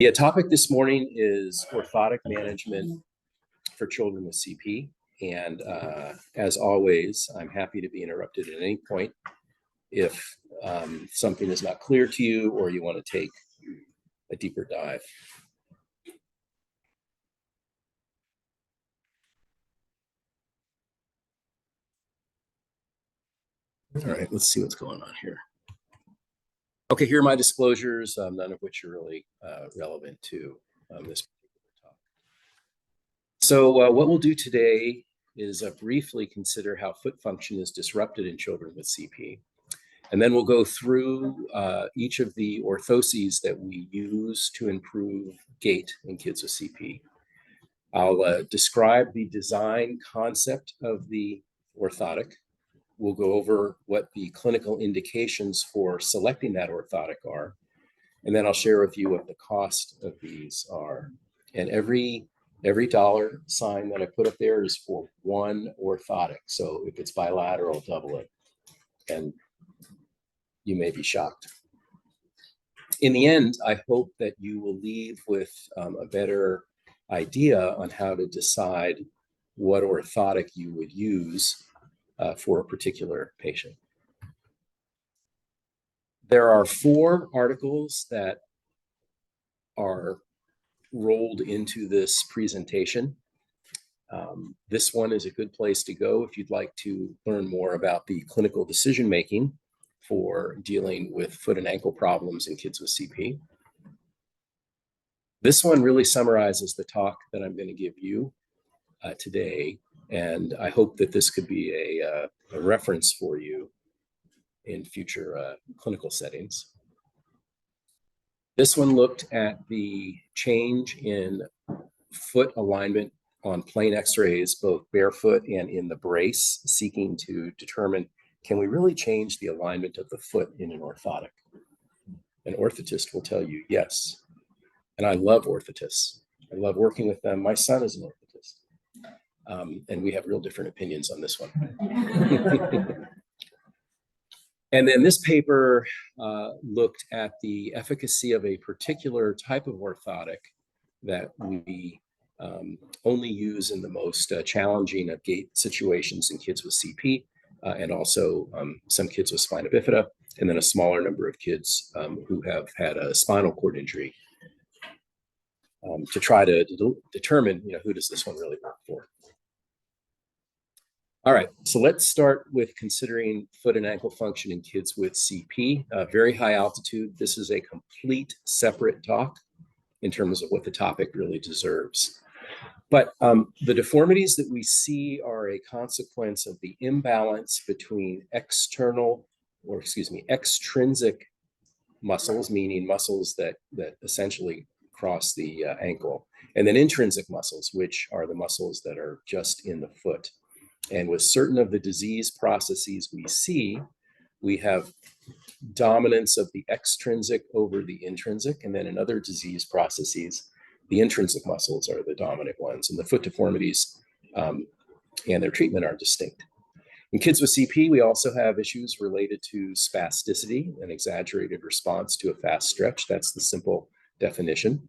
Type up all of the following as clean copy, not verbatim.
The topic this morning is orthotic management for children with CP. And as always, I'm happy to be interrupted at any point if something is not clear to you or you want to take a deeper dive. All right, let's see what's going on here. Okay, here are my disclosures, none of which are really relevant to this particular talk. So what we'll do today is briefly consider how foot function is disrupted in children with CP. And then we'll go through each of the orthoses that we use to improve gait in kids with CP. I'll describe the design concept of the orthotic. We'll go over what the clinical indications for selecting that orthotic are. And then I'll share with you what the cost of these are. And every dollar sign that I put up there is for one orthotic. So if it's bilateral, double it. And you may be shocked. In the end, I hope that you will leave with a better idea on how to decide what orthotic you would use for a particular patient. There are 4 articles that are rolled into this presentation. This one is a good place to go if you'd like to learn more about the clinical decision-making for dealing with foot and ankle problems in kids with CP. This one really summarizes the talk that I'm going to give you today, and I hope that this could be a reference for you in future clinical settings. This one looked at the change in foot alignment on plain x-rays, both barefoot and in the brace, seeking to determine, can we really change the alignment of the foot in an orthotic? An orthotist will tell you yes. And I love orthotists. I love working with them. My son is an orthotist. And we have real different opinions on this one. And then this paper looked at the efficacy of a particular type of orthotic that we only use in the most challenging of gait situations in kids with CP, and also some kids with spina bifida, and then a smaller number of kids who have had a spinal cord injury, to try to determine, who does this one really work for. All right, so let's start with considering foot and ankle function in kids with CP. Very high altitude. This is a complete separate talk in terms of what the topic really deserves. But the deformities that we see are a consequence of the imbalance between extrinsic muscles, meaning muscles that essentially cross the ankle, and then intrinsic muscles, which are the muscles that are just in the foot. And with certain of the disease processes we see, we have dominance of the extrinsic over the intrinsic, and then in other disease processes, the intrinsic muscles are the dominant ones, and the foot deformities and their treatment are distinct. In kids with CP, we also have issues related to spasticity, an exaggerated response to a fast stretch. That's the simple definition.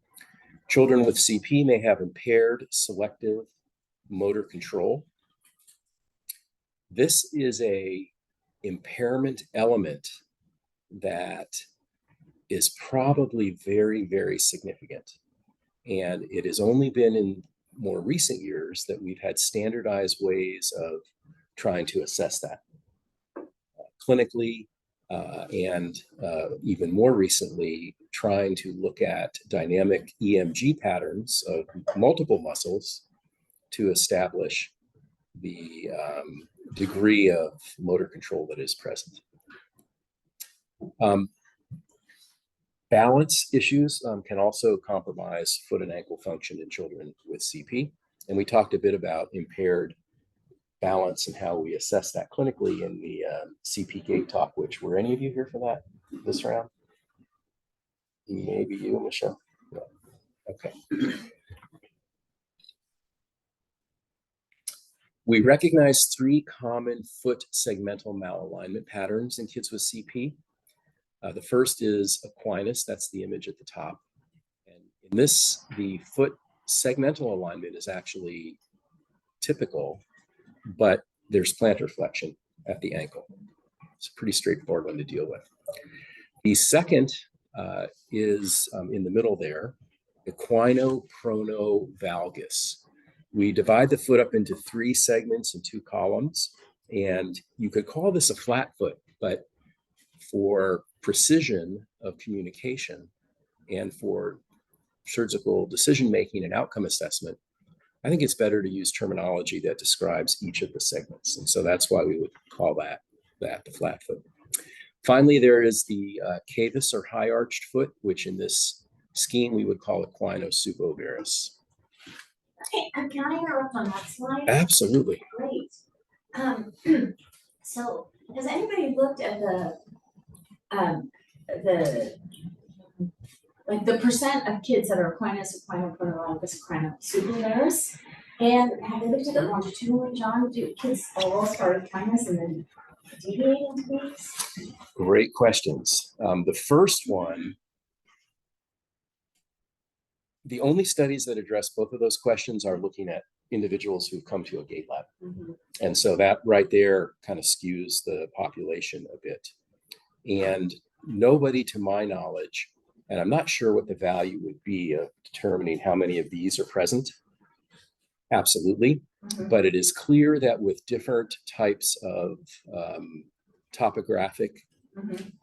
Children with CP may have impaired selective motor control. This is a impairment element that is probably very, very significant. And it has only been in more recent years that we've had standardized ways of trying to assess that clinically, and even more recently, trying to look at dynamic EMG patterns of multiple muscles to establish the degree of motor control that is present. Balance issues can also compromise foot and ankle function in children with CP. And we talked a bit about impaired balance and how we assess that clinically in the CP gait talk, which were any of you here for that this round? Maybe you, Michelle? No. Okay. We recognize 3 common foot segmental malalignment patterns in kids with CP. The first is equinus, that's the image at the top. And in The foot segmental alignment is actually typical, but there's plantar flexion at the ankle. It's a pretty straightforward one to deal with. The second is in the middle there, equinopronovalgus. We divide the foot up into 3 segments and 2 columns, and you could call this a flat foot, but for precision of communication and for surgical decision-making and outcome assessment, I think it's better to use terminology that describes each of the segments. And so that's why we would call that the flat foot. Finally, there is the cavus or high arched foot, which in this scheme we would call equinosupovarus. Okay, can I interrupt on that slide? Absolutely. Great. So has anybody looked at the percent of kids that are equinopronovalgus, equinosupovarus? And have they looked at it longitudinally, John? Do kids all start equinus and then deviate into these? Great questions. The first one, the only studies that address both of those questions are looking at individuals who've come to a gait lab. Mm-hmm. And so that right there kind of skews the population a bit. And nobody, to my knowledge, and I'm not sure what the value would be of determining how many of these are present. Absolutely. Mm-hmm. But it is clear that with different types of topographic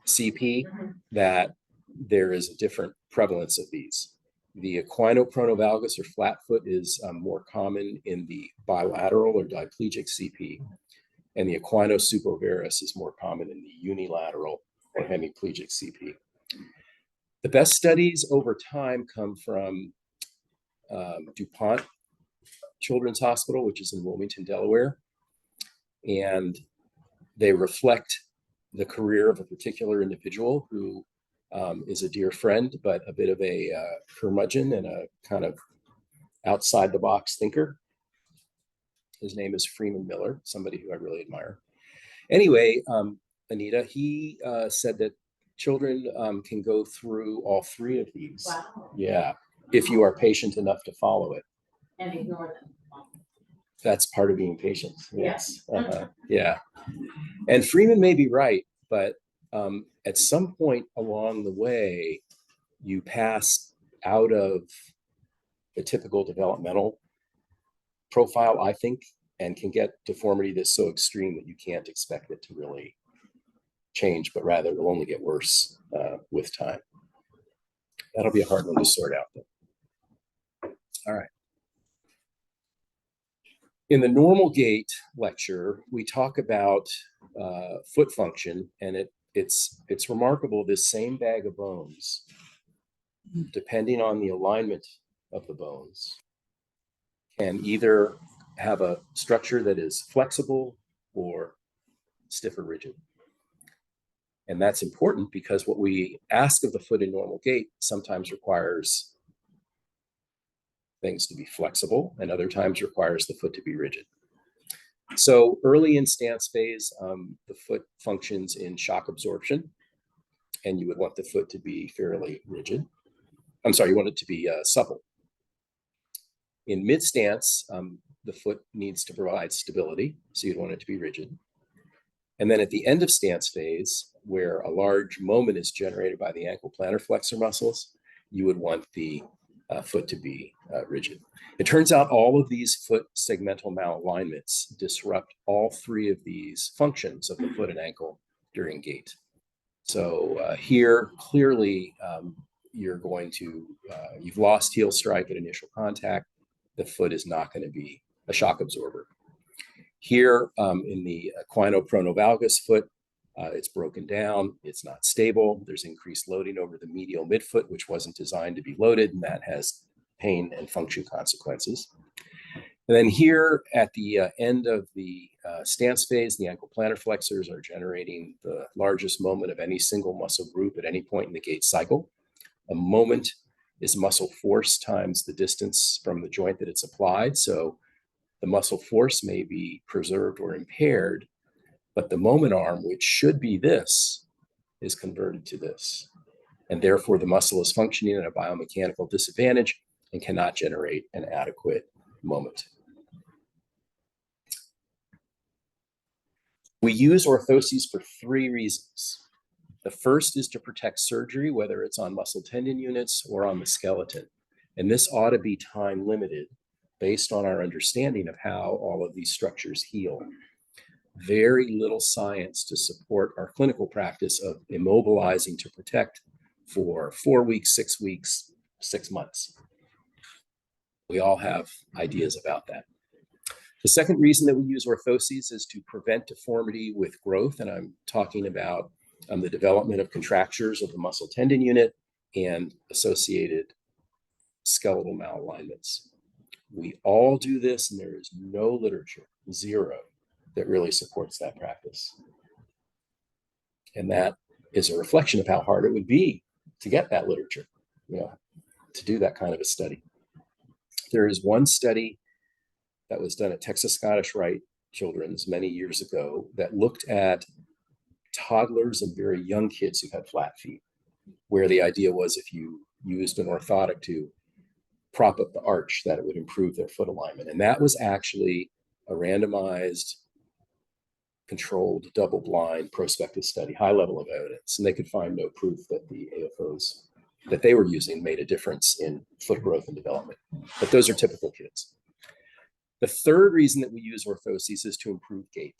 CP, that there is a different prevalence of these. The equinopronovalgus or flat foot is more common in the bilateral or diplegic CP, and the equinosupovarus is more common in the unilateral or hemiplegic CP. The best studies over time come from DuPont Children's Hospital, which is in Wilmington, Delaware, and they reflect the career of a particular individual who is a dear friend, but a bit of a curmudgeon and a kind of outside the box thinker. His name is Freeman Miller, somebody who I really admire. Anyway, Anita, he said that children can go through all 3 of these. Wow. Yeah, if you are patient enough to follow it. And ignore them. That's part of being patient. Yes. Yeah. And Freeman may be right, but at some point along the way, you pass out of the typical developmental profile, I think, and can get deformity that's so extreme that you can't expect it to really change, but rather it will only get worse with time. That'll be a hard one to sort out, though. All right. In the normal gait lecture, we talk about foot function, and it's remarkable. This same bag of bones, depending on the alignment of the bones, can either have a structure that is flexible or stiff or rigid. And that's important because what we ask of the foot in normal gait sometimes requires things to be flexible and other times requires the foot to be rigid. So early in stance phase, the foot functions in shock absorption, and you would want the foot to be fairly rigid. I'm sorry, you want it to be supple. In mid stance, the foot needs to provide stability, so you'd want it to be rigid. And then at the end of stance phase, where a large moment is generated by the ankle plantar flexor muscles, you would want the foot to be rigid. It turns out all of these foot segmental malalignments disrupt all 3 of these functions of the foot and ankle during gait. So here, clearly, you're going to, you've lost heel strike at initial contact. The foot is not going to be a shock absorber. Here in the equinopronovalgus foot, it's broken down, it's not stable, there's increased loading over the medial midfoot, which wasn't designed to be loaded, and that has pain and function consequences. And then here at the end of the stance phase, the ankle plantar flexors are generating the largest moment of any single muscle group at any point in the gait cycle. A moment is muscle force times the distance from the joint that it's applied. So the muscle force may be preserved or impaired, but the moment arm, which should be this, is converted to this. and therefore the muscle is functioning at a biomechanical disadvantage and cannot generate an adequate moment. We use orthoses for 3 reasons. The first is to protect surgery, whether it's on muscle tendon units or on the skeleton. And this ought to be time limited based on our understanding of how all of these structures heal. Very little science to support our clinical practice of immobilizing to protect for 4 weeks, 6 weeks, 6 months. We all have ideas about that. The second reason that we use orthoses is to prevent deformity with growth, and I'm talking about the development of contractures of the muscle tendon unit and associated skeletal malalignments. We all do this, and there is no literature, zero, that really supports that practice. And that is a reflection of how hard it would be to get that literature, to do that kind of a study. There is one study that was done at Texas Scottish Rite Children's many years ago that looked at toddlers and very young kids who had flat feet, where the idea was if you used an orthotic to prop up the arch, that it would improve their foot alignment. And that was actually a randomized, controlled, double-blind, prospective study, high level of evidence. And they could find no proof that the AFOs that they were using made a difference in foot growth and development. But those are typical kids. The third reason that we use orthoses is to improve gait.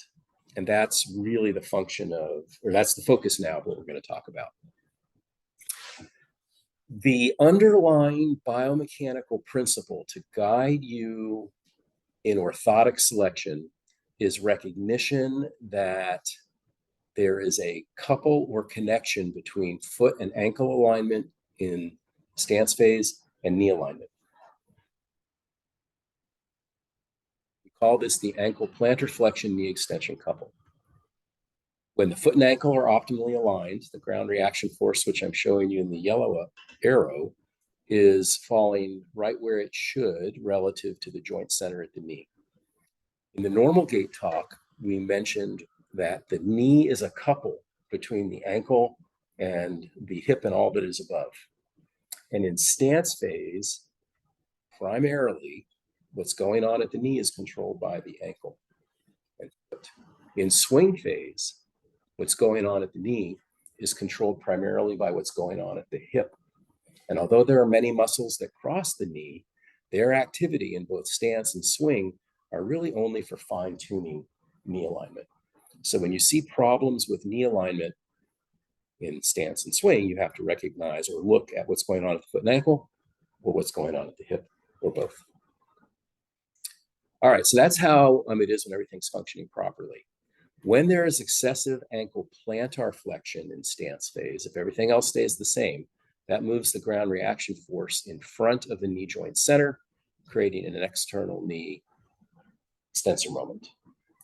And that's really the function of, or that's the focus now of what we're going to talk about. The underlying biomechanical principle to guide you in orthotic selection is recognition that there is a couple or connection between foot and ankle alignment in stance phase and knee alignment. We call this the ankle plantar flexion knee extension couple. When the foot and ankle are optimally aligned, the ground reaction force, which I'm showing you in the yellow arrow, is falling right where it should relative to the joint center at the knee. In the normal gait talk, we mentioned that the knee is a couple between the ankle and the hip and all that is above. And in stance phase, primarily, what's going on at the knee is controlled by the ankle and foot. In swing phase, what's going on at the knee is controlled primarily by what's going on at the hip. And although there are many muscles that cross the knee, their activity in both stance and swing are really only for fine-tuning knee alignment. So when you see problems with knee alignment in stance and swing, you have to recognize or look at what's going on at the foot and ankle or what's going on at the hip or both. All right, so that's how it is when everything's functioning properly. When there is excessive ankle plantar flexion in stance phase, if everything else stays the same, that moves the ground reaction force in front of the knee joint center, creating an external knee extensor moment,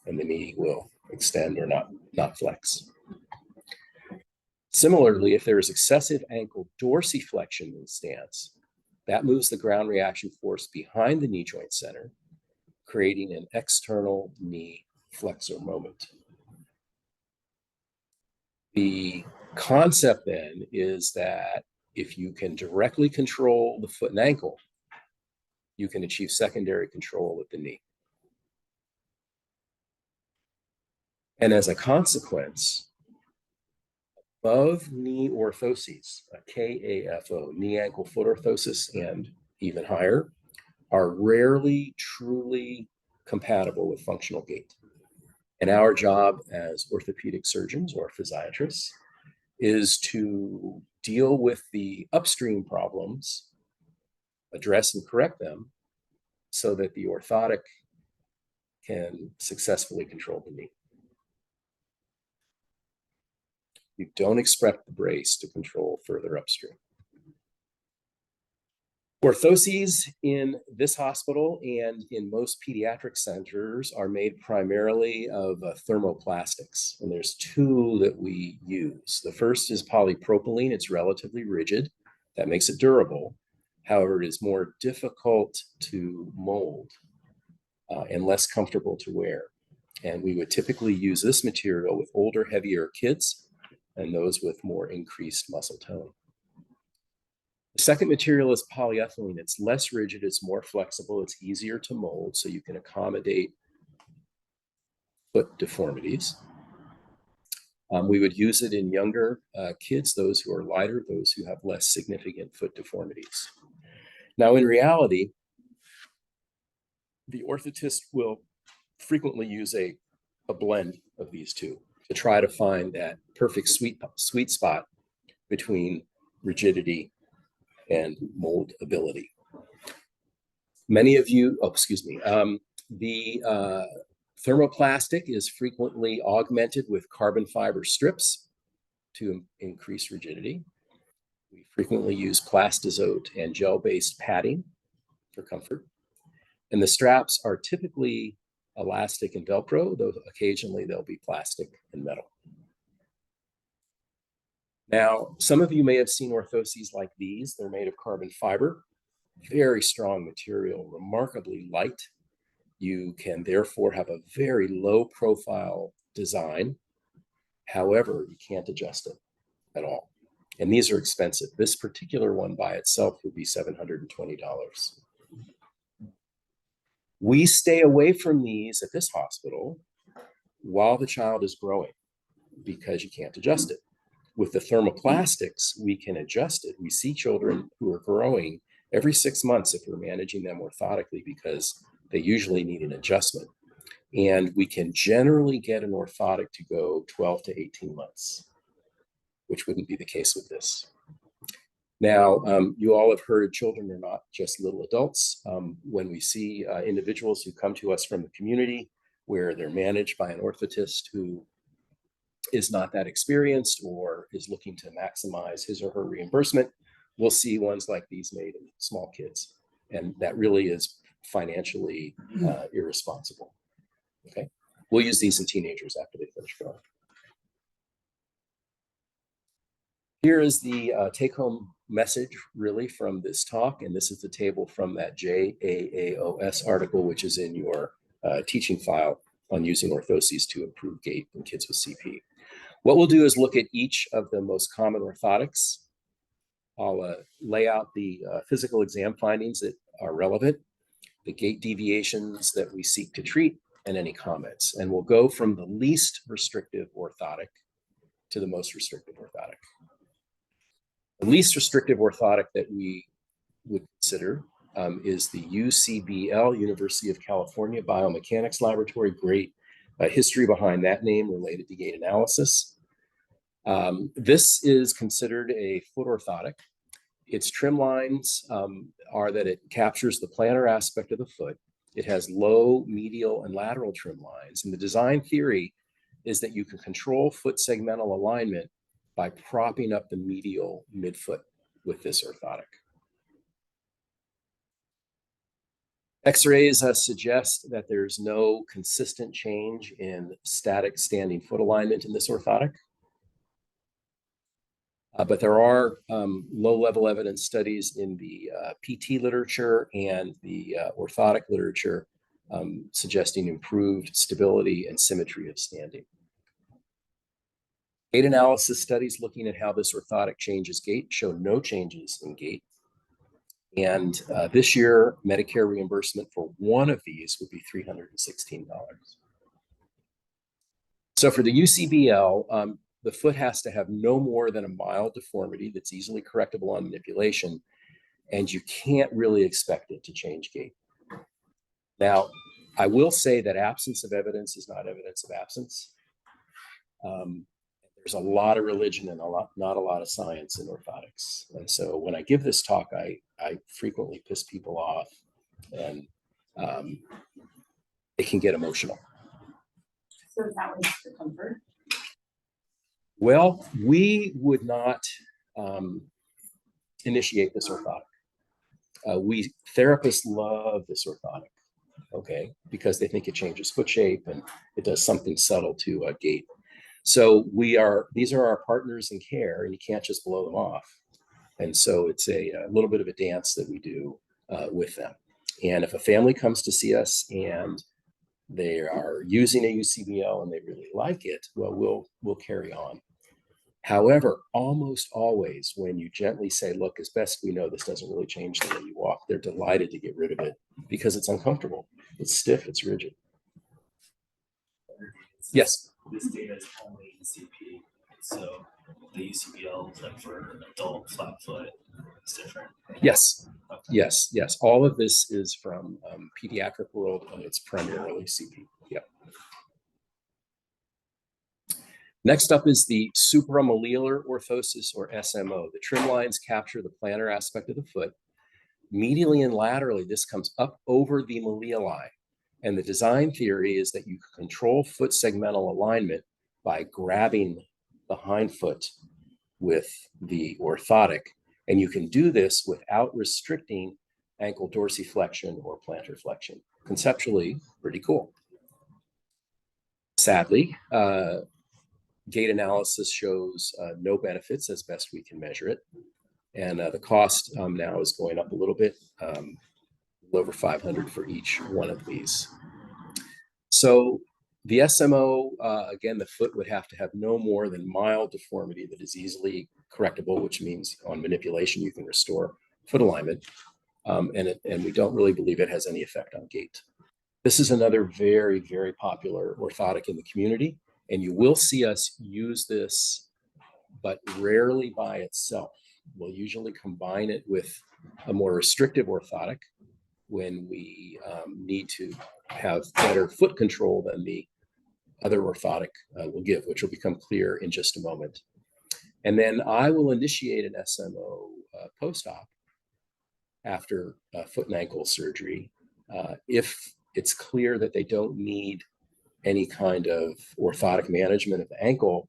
and the knee will extend or not flex. Similarly, if there is excessive ankle dorsiflexion in stance, that moves the ground reaction force behind the knee joint center, creating an external knee flexor moment. The concept then is that if you can directly control the foot and ankle, you can achieve secondary control at the knee. And as a consequence, above knee orthoses, a KAFO, knee ankle foot orthosis, and even higher, are rarely truly compatible with functional gait. And our job as orthopedic surgeons or physiatrists is to deal with the upstream problems, address and correct them, so that the orthotic can successfully control the knee. You don't expect the brace to control further upstream. Orthoses in this hospital and in most pediatric centers are made primarily of thermoplastics. And there's 2 that we use. The first is polypropylene. It's relatively rigid. That makes it durable. However, it is more difficult to mold and less comfortable to wear. And we would typically use this material with older, heavier kids and those with more increased muscle tone. The second material is polyethylene. It's less rigid, it's more flexible, it's easier to mold, so you can accommodate foot deformities. We would use it in younger kids, those who are lighter, those who have less significant foot deformities. Now, in reality, the orthotist will frequently use a blend of these two to try to find that perfect sweet spot between rigidity and moldability. Many of you, the thermoplastic is frequently augmented with carbon fiber strips to increase rigidity. We frequently use plastizote and gel-based padding for comfort. And the straps are typically elastic and Velcro, though occasionally they'll be plastic and metal. Now, some of you may have seen orthoses like these. They're made of carbon fiber, very strong material, remarkably light. You can therefore have a very low profile design. However, you can't adjust it at all. And these are expensive. This particular one by itself would be $720. We stay away from these at this hospital while the child is growing because you can't adjust it. With the thermoplastics, we can adjust it. We see children who are growing every 6 months if we're managing them orthotically because they usually need an adjustment. And we can generally get an orthotic to go 12 to 18 months, which wouldn't be the case with this. Now, you all have heard children are not just little adults. When we see individuals who come to us from the community where they're managed by an orthotist who is not that experienced or is looking to maximize his or her reimbursement, we'll see ones like these made in small kids. And that really is financially irresponsible. Okay, we'll use these in teenagers after they finish growing. Here is the take-home message really from this talk, and this is the table from that JAAOS article, which is in your teaching file on using orthoses to improve gait in kids with CP. What we'll do is look at each of the most common orthotics. I'll lay out the physical exam findings that are relevant, the gait deviations that we seek to treat, and any comments. And we'll go from the least restrictive orthotic to the most restrictive orthotic. The least restrictive orthotic that we would consider is the UCBL, University of California Biomechanics Laboratory. Great history behind that name related to gait analysis. This is considered a foot orthotic. Its trim lines are that it captures the plantar aspect of the foot. It has low, medial, and lateral trim lines. And the design theory is that you can control foot segmental alignment by propping up the medial midfoot with this orthotic. X-rays suggest that there's no consistent change in static standing foot alignment in this orthotic. But there are low-level evidence studies in the PT literature and the orthotic literature suggesting improved stability and symmetry of standing. Gait analysis studies looking at how this orthotic changes gait show no changes in gait. And this year, Medicare reimbursement for one of these would be $316. So for the UCBL, the foot has to have no more than a mild deformity that's easily correctable on manipulation, and you can't really expect it to change gait. Now, I will say that absence of evidence is not evidence of absence. There's a lot of religion and not a lot of science in orthotics. And so when I give this talk, I frequently piss people off, and it can get emotional. So is that was for comfort? Well, we would not initiate this orthotic. We therapists love this orthotic, okay, because they think it changes foot shape and it does something subtle to gait. So these are our partners in care, and you can't just blow them off. And so it's a little bit of a dance that we do with them. And if a family comes to see us and they are using a UCBL and they really like it, well, we'll carry on. However, almost always when you gently say, look, as best we know, this doesn't really change the way you walk, they're delighted to get rid of it because it's uncomfortable. It's stiff, it's rigid. Yes. This data is only in CP, so the UCBL is like for an adult flat foot. It's different. Yes. Okay. Yes. Yes. All of this is from pediatric world, and it's primarily CP. Yep. Next up is the supramalleolar orthosis, or SMO. The trim lines capture the plantar aspect of the foot. Medially and laterally, this comes up over the malleoli. And the design theory is that you control foot segmental alignment by grabbing the hindfoot with the orthotic. And you can do this without restricting ankle dorsiflexion or plantar flexion. Conceptually, pretty cool. Sadly, gait analysis shows no benefits as best we can measure it. And the cost now is going up a little bit, over $500 for each one of these. So the SMO, again, the foot would have to have no more than mild deformity that is easily correctable, which means on manipulation, you can restore foot alignment. And we don't really believe it has any effect on gait. This is another very, very popular orthotic in the community. And you will see us use this, but rarely by itself. We'll usually combine it with a more restrictive orthotic when we need to have better foot control than the other orthotic will give, which will become clear in just a moment. And then I will initiate an SMO post-op after foot and ankle surgery if it's clear that they don't need any kind of orthotic management of the ankle,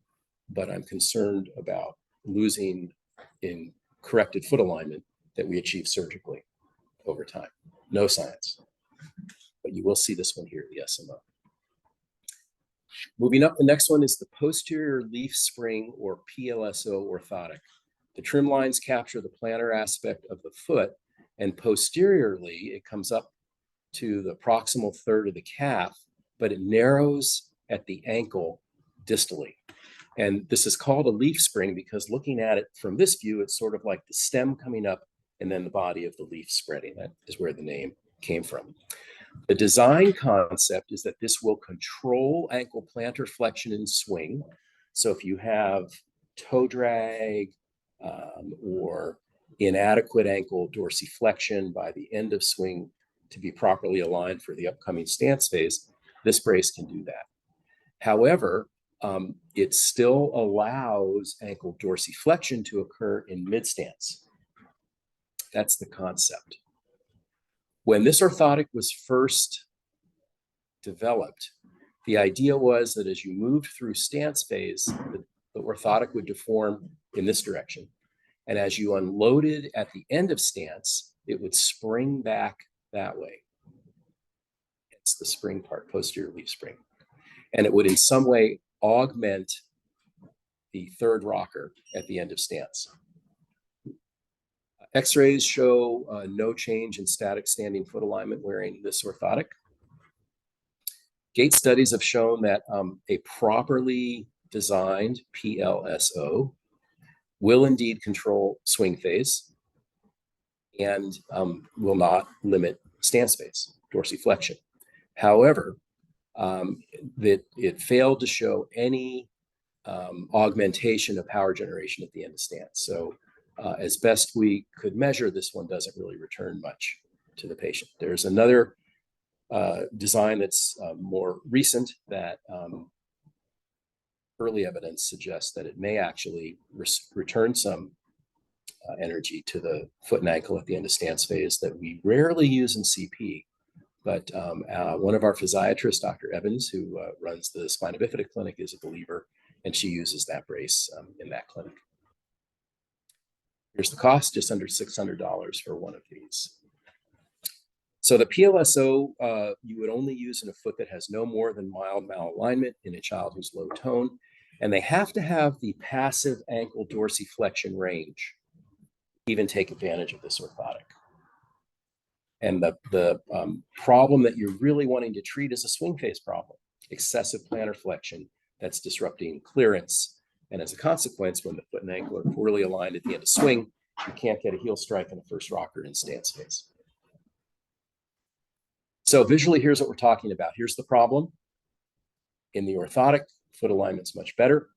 but I'm concerned about losing in corrected foot alignment that we achieve surgically over time. No science, but you will see this one here, the SMO. Moving up, the next one is the posterior leaf spring, or PLSO orthotic. The trim lines capture the plantar aspect of the foot, and posteriorly, it comes up to the proximal third of the calf, but it narrows at the ankle distally. And this is called a leaf spring because looking at it from this view, it's sort of like the stem coming up and then the body of the leaf spreading. That is where the name came from. The design concept is that this will control ankle plantar flexion and swing. So if you have toe drag or inadequate ankle dorsiflexion by the end of swing to be properly aligned for the upcoming stance phase, this brace can do that. However, it still allows ankle dorsiflexion to occur in mid-stance. That's the concept. When this orthotic was first developed, the idea was that as you moved through stance phase, the orthotic would deform in this direction. And as you unloaded at the end of stance, it would spring back that way. It's the spring part, posterior leaf spring. And it would in some way augment the third rocker at the end of stance. X-rays show no change in static standing foot alignment wearing this orthotic. Gait studies have shown that a properly designed PLSO will indeed control swing phase and will not limit stance phase, dorsiflexion. However, it failed to show any augmentation of power generation at the end of stance. So as best we could measure, this one doesn't really return much to the patient. There's another design that's more recent that early evidence suggests that it may actually return some energy to the foot and ankle at the end of stance phase that we rarely use in CP. But one of our physiatrists, Dr. Evans, who runs the spina bifida clinic, is a believer, and she uses that brace in that clinic. Here's the cost, just under $600 for one of these. So the PLSO, you would only use in a foot that has no more than mild malalignment in a child who's low tone, and they have to have the passive ankle dorsiflexion range to even take advantage of this orthotic. And the problem that you're really wanting to treat is a swing phase problem, excessive plantar flexion that's disrupting clearance And as a consequence, when the foot and ankle are poorly aligned at the end of swing, you can't get a heel strike in a first rocker in stance phase. So visually, here's what we're talking about. Here's the problem. In the orthotic, foot alignment's much better.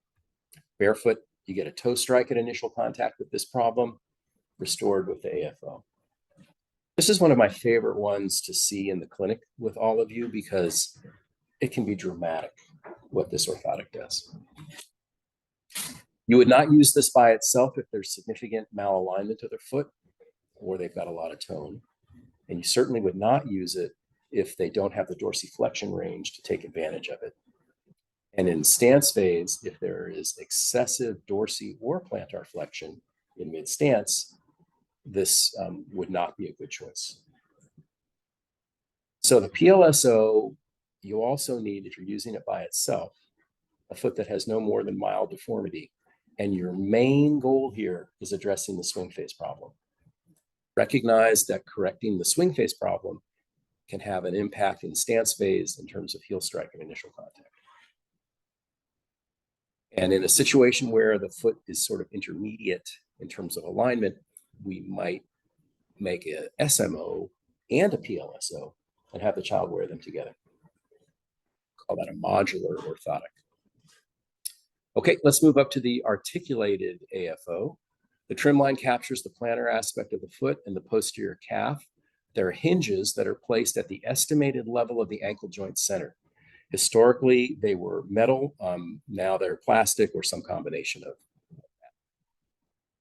Barefoot, you get a toe strike at initial contact with this problem, restored with the AFO. This is one of my favorite ones to see in the clinic with all of you because it can be dramatic what this orthotic does. You would not use this by itself if there's significant malalignment of their foot or they've got a lot of tone. And you certainly would not use it if they don't have the dorsiflexion range to take advantage of it. And in stance phase, if there is excessive dorsi or plantar flexion in mid-stance, this would not be a good choice. So the PLSO, you also need, if you're using it by itself, a foot that has no more than mild deformity. And your main goal here is addressing the swing phase problem. Recognize that correcting the swing phase problem can have an impact in stance phase in terms of heel strike and initial contact. And in a situation where the foot is sort of intermediate in terms of alignment, we might make a SMO and a PLSO and have the child wear them together. Call that a modular orthotic. Okay, let's move up to the articulated AFO. The trim line captures the plantar aspect of the foot and the posterior calf. There are hinges that are placed at the estimated level of the ankle joint center. Historically, they were metal. Now they're plastic or some combination of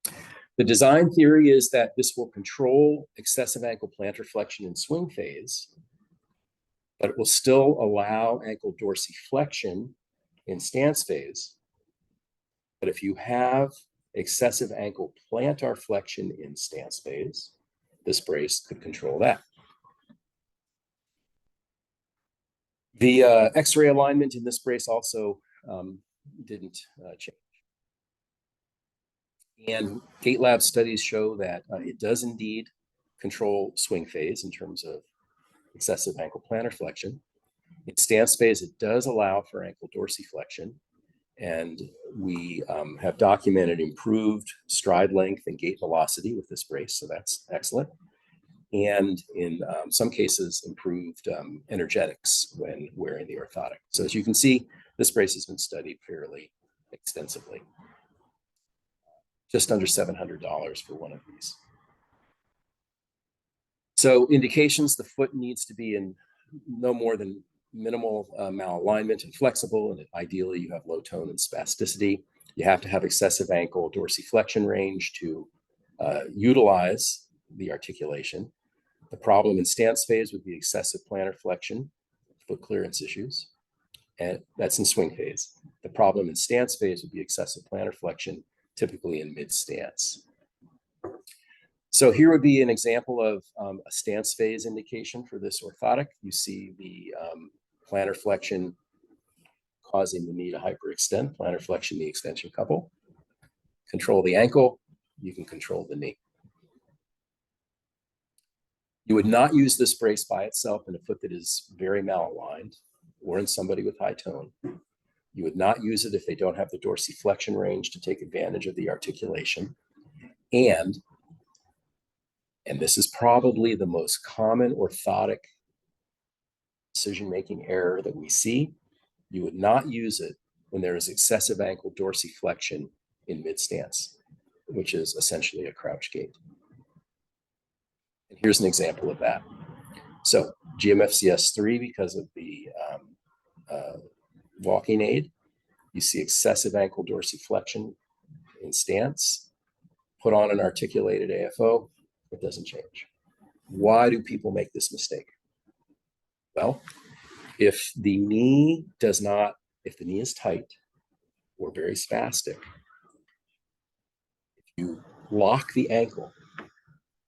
that. The design theory is that this will control excessive ankle plantar flexion in swing phase, but it will still allow ankle dorsiflexion in stance phase. But if you have excessive ankle plantar flexion in stance phase, this brace could control that. The X-ray alignment in this brace also didn't change. And gait lab studies show that it does indeed control swing phase in terms of excessive ankle plantar flexion. In stance phase, it does allow for ankle dorsiflexion. And we have documented improved stride length and gait velocity with this brace, so that's excellent. And in some cases, improved energetics when wearing the orthotic. So as you can see, this brace has been studied fairly extensively. Just under $700 for one of these. So indications, the foot needs to be in no more than minimal malalignment and flexible, and ideally you have low tone and spasticity. You have to have excessive ankle dorsiflexion range to utilize the articulation. The problem in stance phase would be excessive plantar flexion, foot clearance issues, and that's in swing phase. The problem in stance phase would be excessive plantar flexion, typically in mid-stance. So here would be an example of a stance phase indication for this orthotic. You see the plantar flexion causing the knee to hyperextend, plantar flexion, knee extension couple. Control the ankle, you can control the knee. You would not use this brace by itself in a foot that is very malaligned or in somebody with high tone. You would not use it if they don't have the dorsiflexion range to take advantage of the articulation. And this is probably the most common orthotic decision-making error that we see, you would not use it when there is excessive ankle dorsiflexion in mid-stance, which is essentially a crouch gait. And here's an example of that. So GMFCS3, because of the walking aid, you see excessive ankle dorsiflexion in stance. Put on an articulated AFO, it doesn't change. Why do people make this mistake? Well, if the knee is tight or very spastic, if you lock the ankle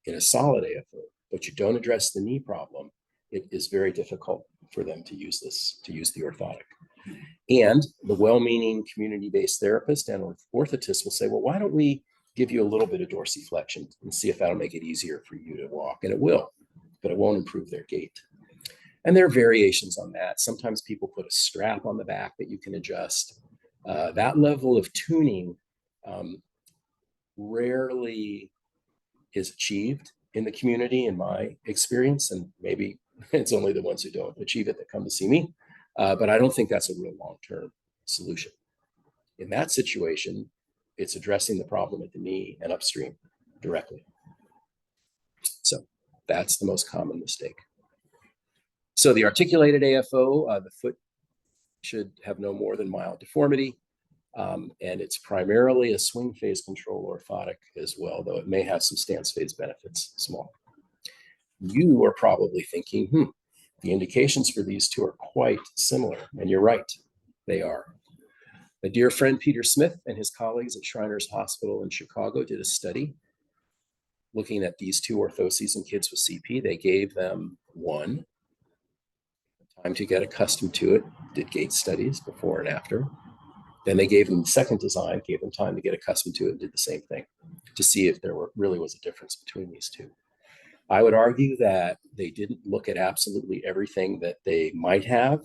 in a solid AFO, but you don't address the knee problem, it is very difficult for them to use the orthotic. And the well-meaning community-based therapist and orthotist will say, well, why don't we give you a little bit of dorsiflexion and see if that'll make it easier for you to walk? And it will, but it won't improve their gait. And there are variations on that. Sometimes people put a strap on the back that you can adjust. That level of tuning rarely is achieved in the community, in my experience, and maybe it's only the ones who don't achieve it that come to see me. But I don't think that's a real long-term solution. In that situation, it's addressing the problem at the knee and upstream directly. So that's the most common mistake. So the articulated AFO, the foot should have no more than mild deformity. And it's primarily a swing phase control orthotic as well, though it may have some stance phase benefits, small. You are probably thinking, the indications for these two are quite similar. And you're right, they are. A dear friend, Peter Smith, and his colleagues at Shriners Hospital in Chicago did a study looking at these two orthoses in kids with CP. They gave them one, time to get accustomed to it, did gait studies before and after. Then they gave them the second design, gave them time to get accustomed to it, and did the same thing to see if there really was a difference between these two. I would argue that they didn't look at absolutely everything that they might have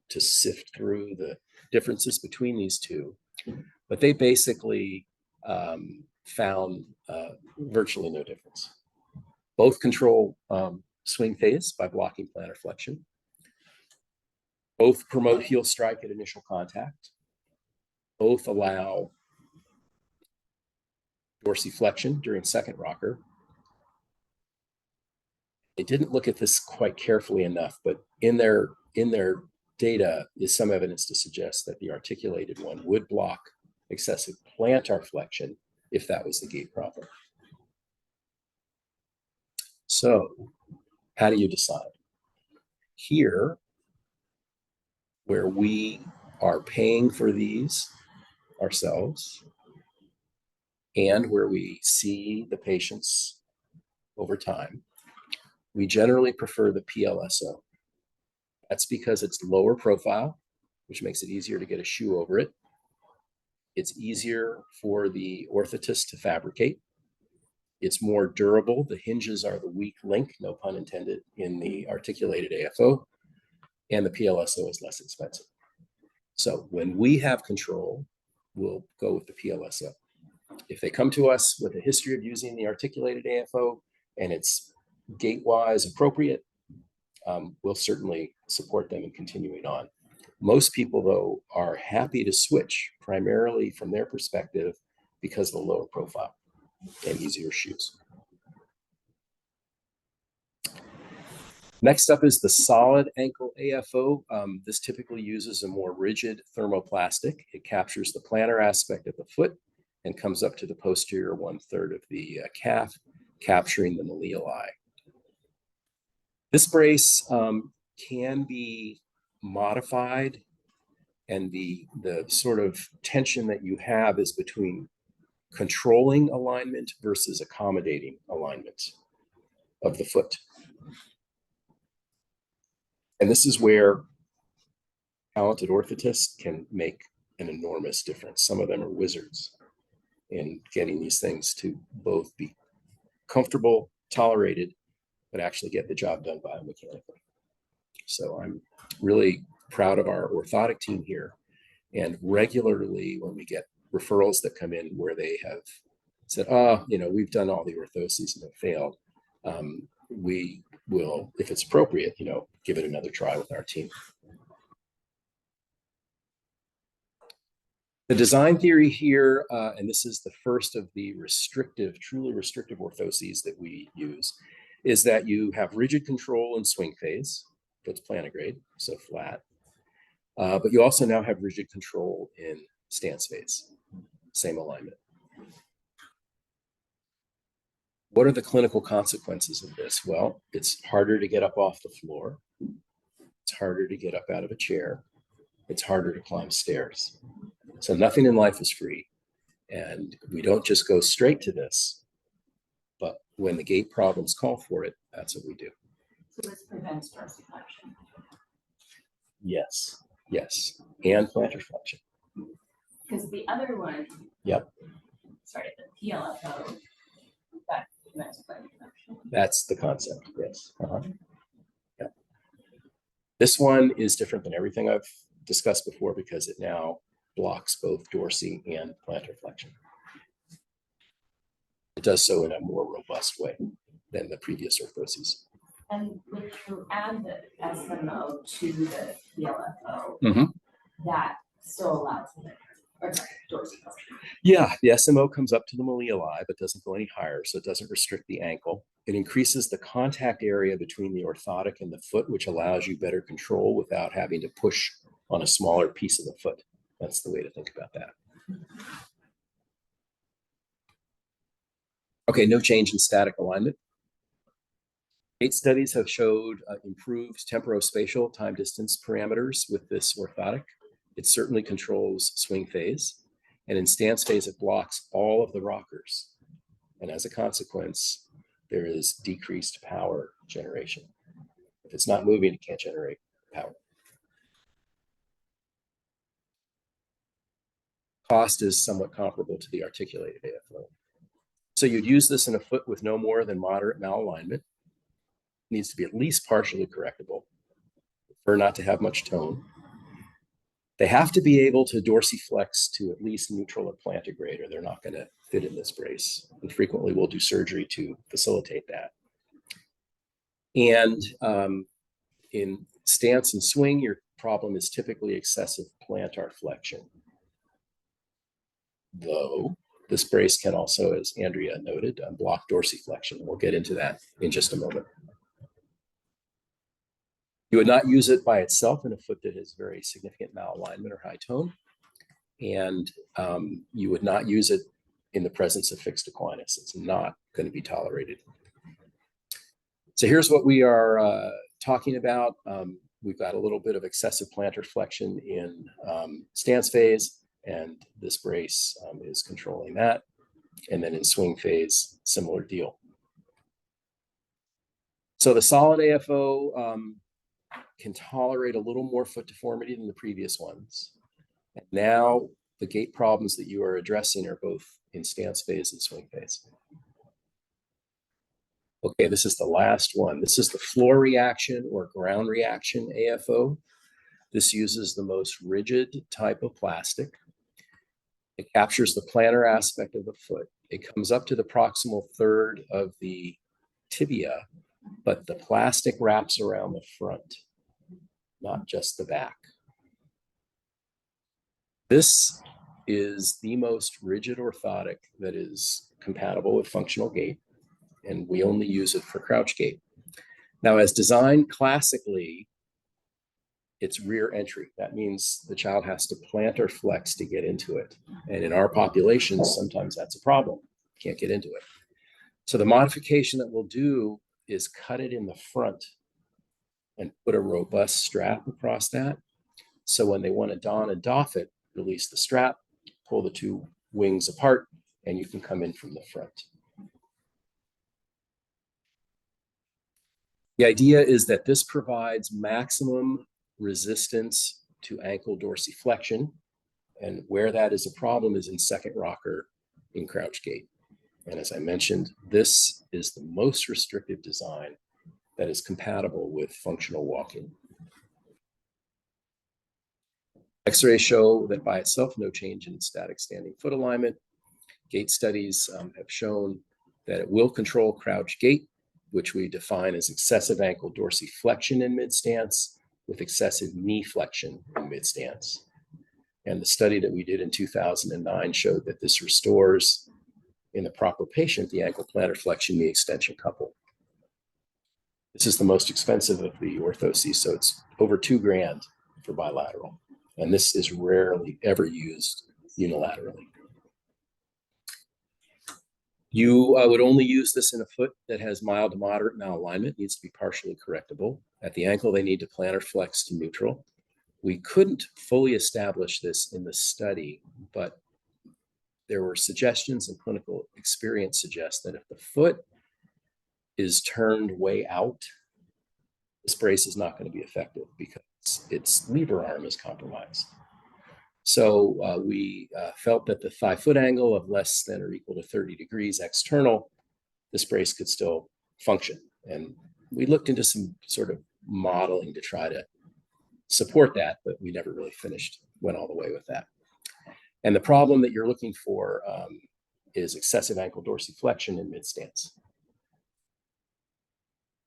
to sift through the differences between these two, but they basically found virtually no difference. Both control swing phase by blocking plantar flexion. Both promote heel strike at initial contact. Both allow dorsiflexion during second rocker. They didn't look at this quite carefully enough, but in their data is some evidence to suggest that the articulated one would block excessive plantar flexion if that was the gait problem. So how do you decide? Here, where we are paying for these ourselves and where we see the patients over time, we generally prefer the PLSO. That's because it's lower profile, which makes it easier to get a shoe over it. It's easier for the orthotist to fabricate. It's more durable. The hinges are the weak link, no pun intended, in the articulated AFO, and the PLSO is less expensive. So when we have control, we'll go with the PLSO. If they come to us with a history of using the articulated AFO and it's gait-wise appropriate, we'll certainly support them in continuing on. Most people, though, are happy to switch primarily from their perspective because of the lower profile and easier shoes. Next up is the solid ankle AFO. This typically uses a more rigid thermoplastic. It captures the plantar aspect of the foot and comes up to the posterior 1/3 of the calf, capturing the malleoli. This brace can be modified, and the sort of tension that you have is between controlling alignment versus accommodating alignment of the foot. And this is where talented orthotists can make an enormous difference. Some of them are wizards in getting these things to both be comfortable, tolerated, but actually get the job done biomechanically. So I'm really proud of our orthotic team here. And regularly when we get referrals that come in where they have said, we've done all the orthoses and have failed, we will, if it's appropriate, give it another try with our team. The design theory here, and this is the first of the truly restrictive orthoses that we use, is that you have rigid control in swing phase, foot's plantigrade, so flat, but you also now have rigid control in stance phase, same alignment. What are the clinical consequences of this? Well, it's harder to get up off the floor. It's harder to get up out of a chair. It's harder to climb stairs. So nothing in life is free. And we don't just go straight to this, but when the gait problems call for it, that's what we do. So this prevents dorsiflexion. Yes, and plantar flexion. Because the other one. Yep. Sorry, the PLFO. That prevents plantar flexion. That's the concept, yes. This one is different than everything I've discussed before because it now blocks both dorsal and plantar flexion. It does so in a more robust way than the previous orthoses. And when you add the SMO to the PLFO, Mhm. that still allows the dorsiflexion. Yeah, the SMO comes up to the malleoli, but doesn't go any higher, so it doesn't restrict the ankle. It increases the contact area between the orthotic and the foot, which allows you better control without having to push on a smaller piece of the foot. That's the way to think about that. Okay, no change in static alignment. 8 studies have showed improved temporospatial time distance parameters with this orthotic. It certainly controls swing phase, and in stance phase, it blocks all of the rockers. And as a consequence, there is decreased power generation. If it's not moving, it can't generate power. Cost is somewhat comparable to the articulated AFO. So you'd use this in a foot with no more than moderate malalignment. Needs to be at least partially correctable. Prefer not to have much tone. They have to be able to dorsiflex to at least neutral or plantigrade, or they're not going to fit in this brace. And frequently we'll do surgery to facilitate that. And in stance and swing, your problem is typically excessive plantar flexion. Though this brace can also, as Andrea noted, block dorsiflexion. We'll get into that in just a moment. You would not use it by itself in a foot that has very significant malalignment or high tone. And you would not use it in the presence of fixed equinus. It's not going to be tolerated. So here's what we are talking about. We've got a little bit of excessive plantar flexion in stance phase, and this brace is controlling that. And then in swing phase, similar deal. So the solid AFO can tolerate a little more foot deformity than the previous ones. And now the gait problems that you are addressing are both in stance phase and swing phase. Okay, this is the last one. This is the floor reaction or ground reaction AFO. This uses the most rigid type of plastic. It captures the plantar aspect of the foot. It comes up to the proximal third of the tibia, but the plastic wraps around the front, not just the back. This is the most rigid orthotic that is compatible with functional gait, and we only use it for crouch gait. Now, as designed classically, it's rear entry. That means the child has to plant or flex to get into it. And in our populations, sometimes that's a problem. Can't get into it. So the modification that we'll do is cut it in the front and put a robust strap across that. So when they want to don and doff it, release the strap, pull the two wings apart, and you can come in from the front. The idea is that this provides maximum resistance to ankle dorsiflexion, and where that is a problem is in second rocker in crouch gait. And as I mentioned, this is the most restrictive design that is compatible with functional walking. X-rays show that by itself, no change in static standing foot alignment. Gait studies have shown that it will control crouch gait, which we define as excessive ankle dorsiflexion in mid-stance with excessive knee flexion in mid-stance. And the study that we did in 2009 showed that this restores, in the proper patient, the ankle plantar flexion knee extension couple. This is the most expensive of the orthoses, so it's over $2,000 for bilateral. And this is rarely ever used unilaterally. You would only use this in a foot that has mild to moderate malalignment, needs to be partially correctable. At the ankle, they need to plantar flex to neutral. We couldn't fully establish this in the study, but there were suggestions and clinical experience suggests that if the foot is turned way out, this brace is not going to be effective because its lever arm is compromised. So we felt that the thigh foot angle of less than or equal to 30 degrees external, this brace could still function. And we looked into some sort of modeling to try to support that, but we never really went all the way with that. And the problem that you're looking for is excessive ankle dorsiflexion in mid-stance.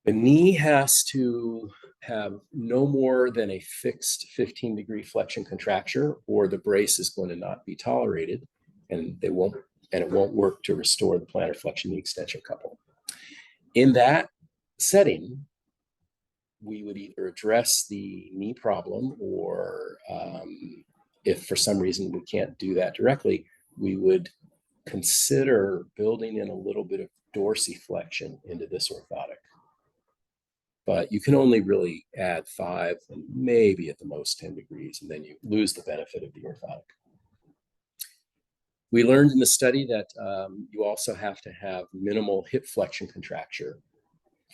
The knee has to have no more than a fixed 15-degree flexion contracture, or the brace is going to not be tolerated, and it won't work to restore the plantar flexion knee extension couple. In that setting, we would either address the knee problem, or if for some reason we can't do that directly, we would consider building in a little bit of dorsiflexion into this orthotic. But you can only really add 5 and maybe at the most 10 degrees, and then you lose the benefit of the orthotic. We learned in the study that you also have to have minimal hip flexion contracture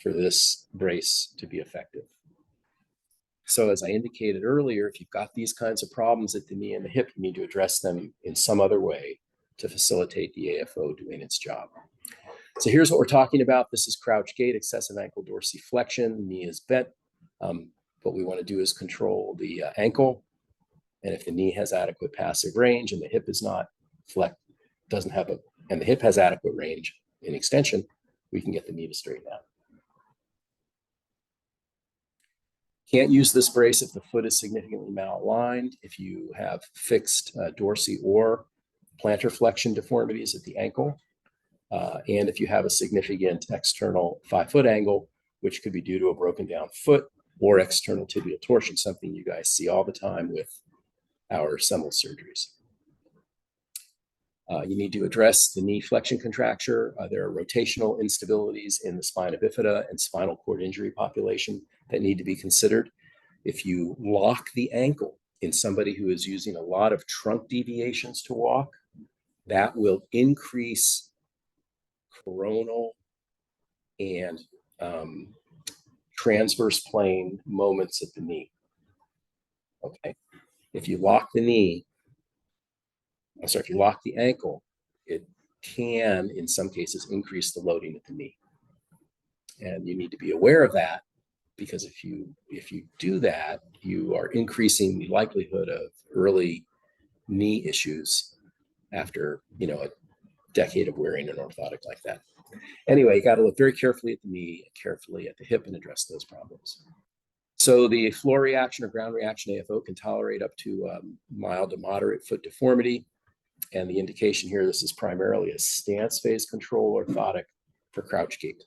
for this brace to be effective. So as I indicated earlier, if you've got these kinds of problems at the knee and the hip, you need to address them in some other way to facilitate the AFO doing its job. So here's what we're talking about. This is crouch gait, excessive ankle dorsiflexion, knee is bent. What we want to do is control the ankle. And if the knee has adequate passive range and the hip is not and the hip has adequate range in extension, we can get the knee to straighten out. Can't use this brace if the foot is significantly malaligned, if you have fixed dorsi or plantar flexion deformities at the ankle, and if you have a significant external 5-foot angle, which could be due to a broken down foot or external tibial torsion, something you guys see all the time with our seminal surgeries. You need to address the knee flexion contracture. There are rotational instabilities in the spina bifida and spinal cord injury population that need to be considered. If you lock the ankle in somebody who is using a lot of trunk deviations to walk, that will increase coronal and transverse plane moments at the knee. Okay. If you lock the ankle, it can, in some cases, increase the loading at the knee. And you need to be aware of that, because if you do that, you are increasing the likelihood of early knee issues after, a decade of wearing an orthotic like that. Anyway, you got to look very carefully at the knee, carefully at the hip, and address those problems. So the floor reaction or ground reaction AFO can tolerate up to mild to moderate foot deformity. And the indication here, this is primarily a stance phase control orthotic for crouch gait.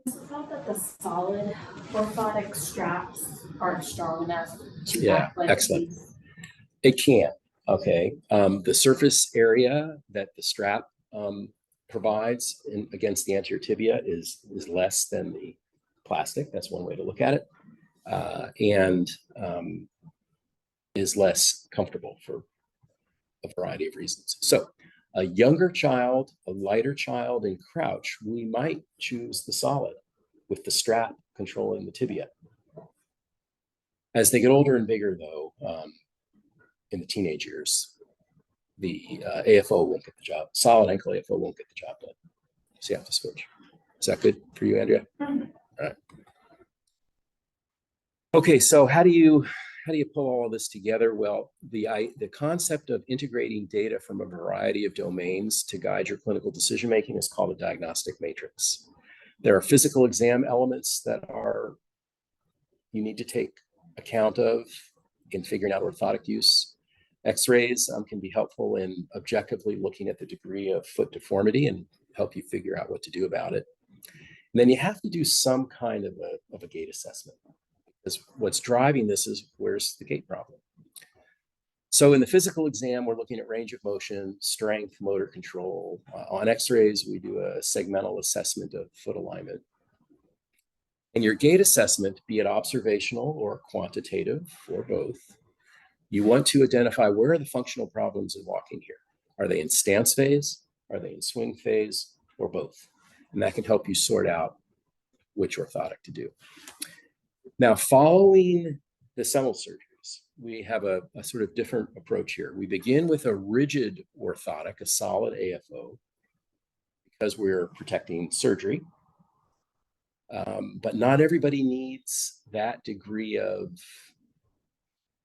Is it thought that the solid orthotic straps aren't strong enough to act like excellent. these? It can. Okay. The surface area that the strap provides against the anterior tibia is less than the plastic. That's one way to look at it. And is less comfortable for a variety of reasons. So a younger child, a lighter child in crouch, we might choose the solid with the strap controlling the tibia. As they get older and bigger, though, in the teenage years, the AFO won't get the job. Solid ankle AFO won't get the job done. So you have to switch. Is that good for you, Andrea? Mm-hmm. All right. Okay, so how do you pull all of this together? Well, the concept of integrating data from a variety of domains to guide your clinical decision making is called a diagnostic matrix. There are physical exam elements that you need to take account of in figuring out orthotic use. X-rays can be helpful in objectively looking at the degree of foot deformity and help you figure out what to do about it. And then you have to do some kind of a gait assessment, because what's driving this is, where's the gait problem? So in the physical exam, we're looking at range of motion, strength, motor control. On X-rays, we do a segmental assessment of foot alignment. In your gait assessment, be it observational or quantitative or both, you want to identify where are the functional problems in walking here. Are they in stance phase? Are they in swing phase? Or both? And that can help you sort out which orthotic to do. Now, following the seminal surgeries, we have a sort of different approach here. We begin with a rigid orthotic, a solid AFO, because we're protecting surgery. But not everybody needs that degree of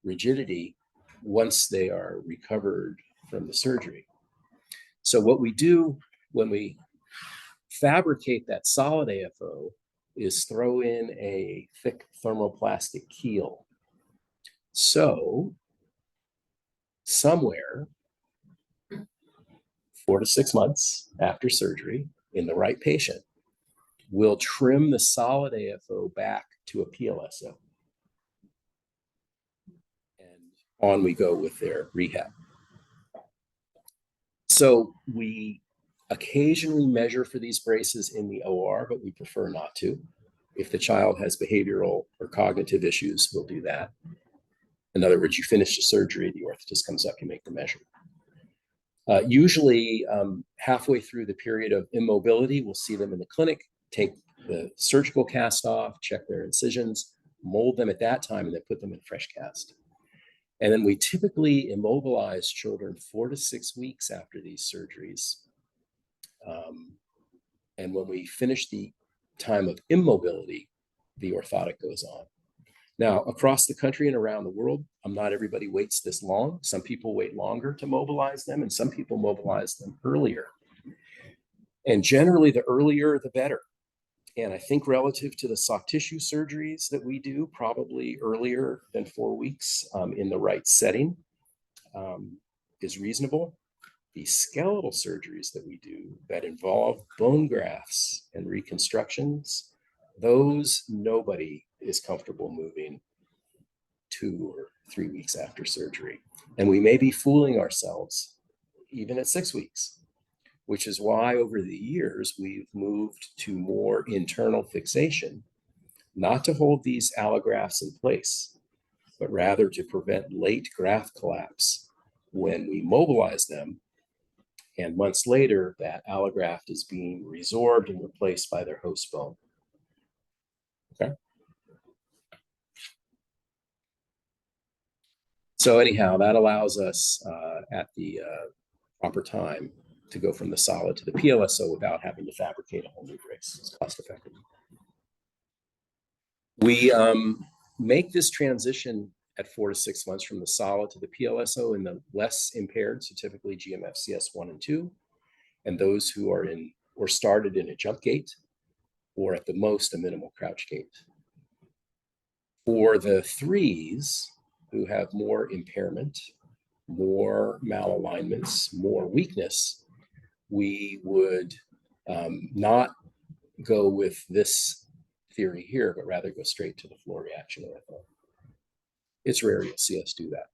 rigidity once they are recovered from the surgery. So what we do when we fabricate that solid AFO is throw in a thick thermoplastic keel. So somewhere 4 to 6 months after surgery in the right patient, we'll trim the solid AFO back to a PLSO. And on we go with their rehab. So we occasionally measure for these braces in the OR, but we prefer not to. If the child has behavioral or cognitive issues, we'll do that. In other words, you finish the surgery, the orthotist comes up, you make the measure. Usually halfway through the period of immobility, we'll see them in the clinic, take the surgical cast off, check their incisions, mold them at that time, and then put them in fresh cast. And then we typically immobilize children 4 to 6 weeks after these surgeries. And when we finish the time of immobility, the orthotic goes on. Now, across the country and around the world, not everybody waits this long. Some people wait longer to mobilize them, and some people mobilize them earlier. And generally, the earlier, the better. And I think relative to the soft tissue surgeries that we do, probably earlier than 4 weeks in the right setting is reasonable. The skeletal surgeries that we do that involve bone grafts and reconstructions, those nobody is comfortable moving 2 or 3 weeks after surgery. And we may be fooling ourselves even at 6 weeks, which is why over the years we've moved to more internal fixation, not to hold these allografts in place, but rather to prevent late graft collapse when we mobilize them. And months later, that allograft is being resorbed and replaced by their host bone. Okay. So anyhow, that allows us at the proper time to go from the solid to the PLSO without having to fabricate a whole new brace. It's cost effective. We make this transition at 4 to 6 months from the solid to the PLSO in the less impaired, so typically GMFCS 1 and 2, and those who are in or started in a jump gait, or at the most a minimal crouch gait. For the 3s who have more impairment, more malalignments, more weakness, we would not go with this theory here, but rather go straight to the floor reaction ortho. It's rare you'll see us do that.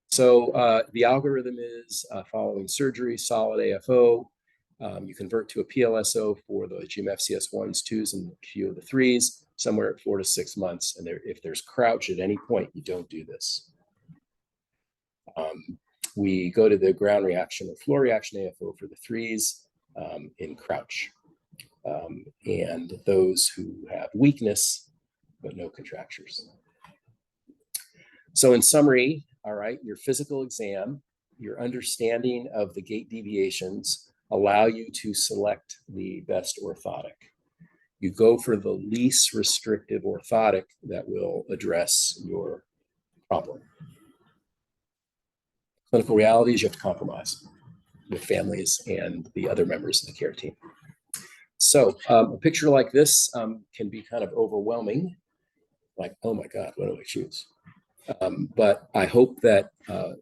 So the algorithm is following surgery, solid AFO. You convert to a PLSO for the GMFCS 1s, 2s, and a few of the 3s, somewhere at 4 to 6 months. And if there's crouch at any point, you don't do this. We go to the ground reaction or floor reaction AFO for the 3s in crouch. And those who have weakness, but no contractures. So in summary, all right, your physical exam, your understanding of the gait deviations allow you to select the best orthotic. You go for the least restrictive orthotic that will address your problem. Clinical reality is you have to compromise with families and the other members of the care team. So a picture like this can be kind of overwhelming, like, oh my God, what do I choose? But I hope that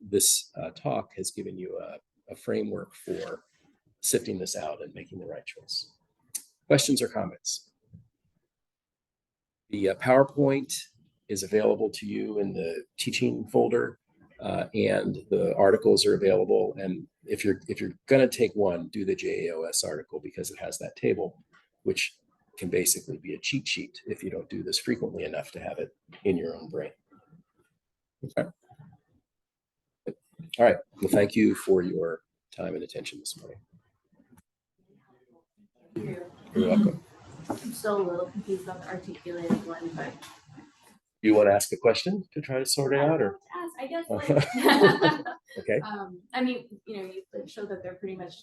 this talk has given you a framework for sifting this out and making the right choice. Questions or comments? The PowerPoint is available to you in the teaching folder, and the articles are available. And if you're going to take one, do the JAOS article because it has that table, which can basically be a cheat sheet if you don't do this frequently enough to have it in your own brain. Okay. All right. Well, thank you for your time and attention this morning. You're welcome. I'm still a little confused on the articulated one, but You want to ask a question to try to sort it out, or? I guess. Okay. I mean, you show that they're pretty much.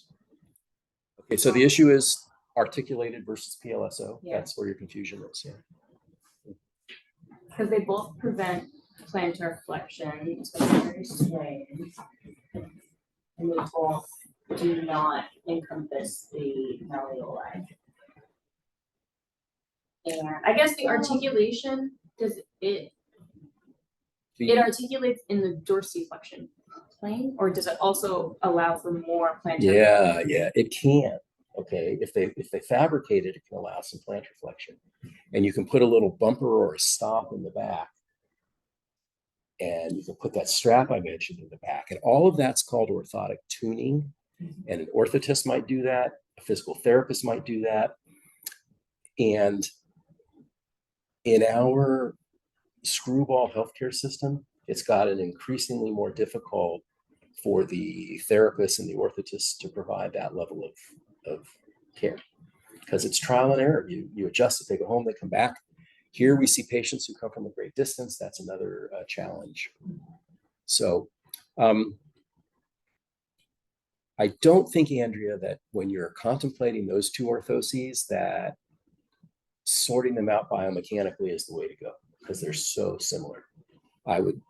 Okay. So the issue is articulated versus PLSO. Yeah. That's where your confusion is. Yeah. Because they both prevent plantar flexion, especially sway. And they both do not encompass the malleoli. And I guess the articulation, it articulates in the dorsiflexion plane, or does it also allow for more plantar? Yeah, it can. Okay, if they fabricate it, it can allow some plantar flexion, and you can put a little bumper or a stop in the back, and you can put that strap I mentioned in the back, and all of that's called orthotic tuning. And an orthotist might do that. A physical therapist might do that. And in our screwball healthcare system, it's gotten increasingly more difficult for the therapists and the orthotists to provide that level of care, because it's trial and error. You adjust it, they go home, they come back. Here we see patients who come from a great distance. That's another challenge. So I don't think, Andrea, that when you're contemplating those two orthoses, that sorting them out biomechanically is the way to go, because they're so similar. I would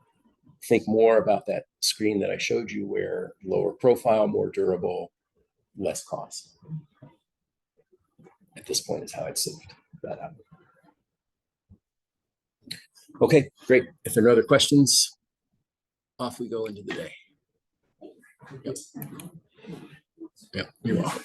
think more about that screen that I showed you, where lower profile, more durable, less cost. At this point is how I'd sift that out. Okay, great. If there are no other questions, off we go into the day. Yep, you're welcome.